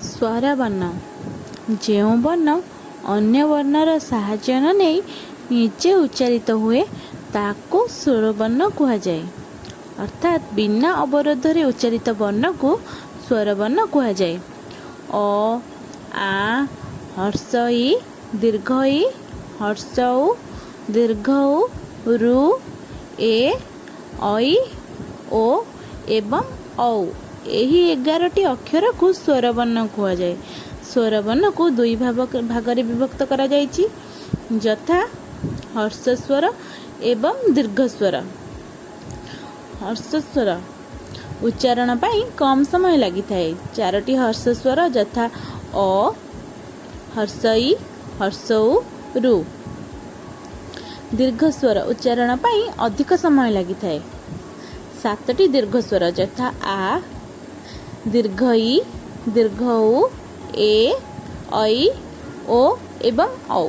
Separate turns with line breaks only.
ସ୍ୱର ବର୍ଣ୍ଣ ଯେଉଁ ବର୍ଣ୍ଣ ଅନ୍ୟ ବର୍ଣ୍ଣର ସାହାଯ୍ୟ ନ ନେଇ ନିଜେ ଉଚ୍ଚାରିତ ହୁଏ ତାକୁ ସ୍ୱରବର୍ଣ୍ଣ କୁହାଯାଏ। ଅର୍ଥାତ୍ ବିନା ଅବରୋଧରେ ଉଚ୍ଚାରିତ ବର୍ଣ୍ଣକୁ ସ୍ୱରବର୍ଣ୍ଣ କୁହାଯାଏ। ଅ, ଆ, ହର୍ଷ ଇ, ଦୀର୍ଘ ଇ, ହର୍ଷ ଉ, ଦୀର୍ଘ ଉ, ରୁ, ଏ, ଐ, ଓ ଏବଂ ଔ ଏହି 11ଟି ଅକ୍ଷରକୁ ସ୍ୱରବର୍ଣ୍ଣ କୁହାଯାଏ। ସ୍ୱରବର୍ଣ୍ଣକୁ ଦୁଇ ଭାଗରେ ବିଭକ୍ତ କରାଯାଇଛି, ଯଥା ହର୍ଷସ୍ୱର ଏବଂ ଦୀର୍ଘସ୍ୱର। ହର୍ଷସ୍ୱର ଉଚ୍ଚାରଣ ପାଇଁ କମ୍ ସମୟ ଲାଗିଥାଏ। 4ଟି ହର୍ଷସ୍ୱର ଯଥା ଅ, ହର୍ଷ ଇ, ହର୍ଷ ଉ, ରୁ। ଦୀର୍ଘସ୍ୱର ଉଚ୍ଚାରଣ ପାଇଁ ଅଧିକ ସମୟ ଲାଗିଥାଏ। 7ଟି ଦୀର୍ଘସ୍ୱର ଯଥା ଆ, ଦୀର୍ଘ ଇ, ଦୀର୍ଘ ଉ, ଏ, ଐ, ଓ ଏବଂ ଔ।